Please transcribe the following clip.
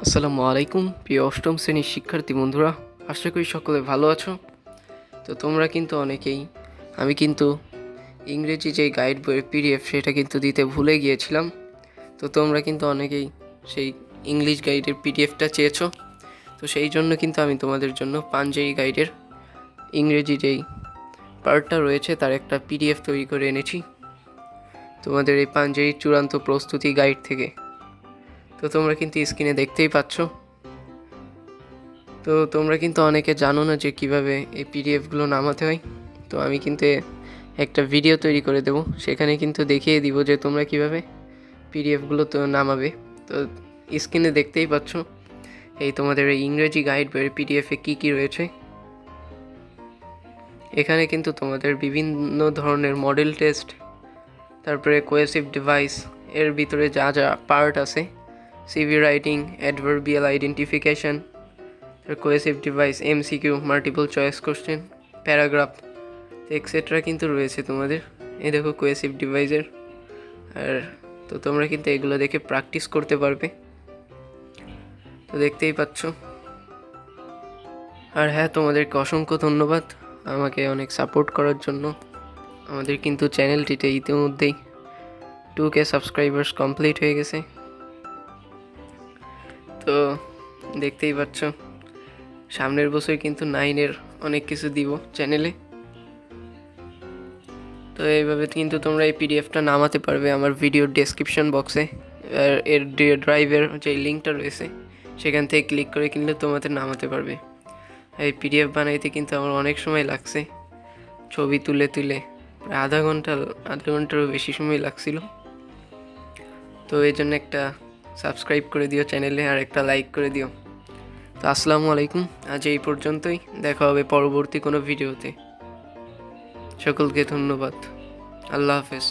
আসসালামু আলাইকুম প্রিয় অষ্টম শ্রেণীর শিক্ষার্থী বন্ধুরা, আশা করি সকলে ভালো আছো। তো তোমরা কিন্তু অনেকেই, আমি কিন্তু ইংরেজি যে গাইড বইয়ের পিডিএফ সেটা কিন্তু দিতে ভুলে গিয়েছিলাম। তো তোমরা কিন্তু অনেকেই সেই ইংলিশ গাইডের পিডিএফটা চেয়েছো। তো সেই জন্য কিন্তু আমি তোমাদের জন্য পাঞ্জেরি গাইডের ইংরেজি যেই পার্টটা রয়েছে তার একটা পিডিএফ তৈরি করে এনেছি তোমাদের এই পাঞ্জেরির চূড়ান্ত প্রস্তুতি গাইড থেকে। তো তোমরা কিন্তু স্ক্রিনে দেখতেই পাচ্ছ। তো তোমরা কিন্তু অনেকে জানো না যে কিভাবে এই পিডিএফগুলো নামাতে হয়। তো আমি কিন্তু একটা ভিডিও তৈরি করে দেব, সেখানে কিন্তু দেখিয়ে দিব যে তোমরা কিভাবে পিডিএফগুলো তো নামাবে। তো স্ক্রিনে দেখতেই পাচ্ছ এই তোমাদের এই ইংরেজি গাইড বইয়ের পিডিএফে কী কী রয়েছে। এখানে কিন্তু তোমাদের বিভিন্ন ধরনের মডেল টেস্ট, তারপরে কোয়েসিভ ডিভাইস এর ভিতরে যা যা পার্ট আছে, CV writing, adverbial identification, cohesive device, MCQ, multiple choice question, paragraph etcetera কিন্তু রয়েছে তোমাদের। এই দেখো কোয়েসিভ ডিভাইসের। আর তো তোমরা কিন্তু এগুলো দেখে প্র্যাকটিস করতে পারবে। তো দেখতেই পাচ্ছ। আর হ্যাঁ, তোমাদেরকে অসংখ্য ধন্যবাদ আমাকে অনেক সাপোর্ট করার জন্য। আমাদের কিন্তু চ্যানেলটিতে ইতিমধ্যেই 2K সাবস্ক্রাইবার্স কমপ্লিট হয়ে গেছে। তো দেখতেই পাচ্ছ সামনের বছর কিন্তু 9-এর অনেক কিছু দিব চ্যানেলে। তো এইভাবে কিন্তু তোমরা এই পিডিএফটা নামাতে পারবে আমার ভিডিওর ডেসক্রিপশন বক্সে। আর এর ড্রাইভের যে লিঙ্কটা রয়েছে সেখান থেকে ক্লিক করে কিনলে তোমাদের নামাতে পারবে। এই পিডিএফ বানাইতে কিন্তু আমার অনেক সময় লাগছে, ছবি তুলে তুলে প্রায় আধা ঘন্টারও বেশি সময় লাগছিল। তো এই জন্য একটা সাবস্ক্রাইব করে দিও চ্যানেলে, আর একটা লাইক করে দিও। তো আসসালামু আলাইকুম, আজ এই পর্যন্তই, দেখা হবে পরবর্তী কোনো ভিডিওতে। সকলকে ধন্যবাদ, আল্লাহ হাফেজ।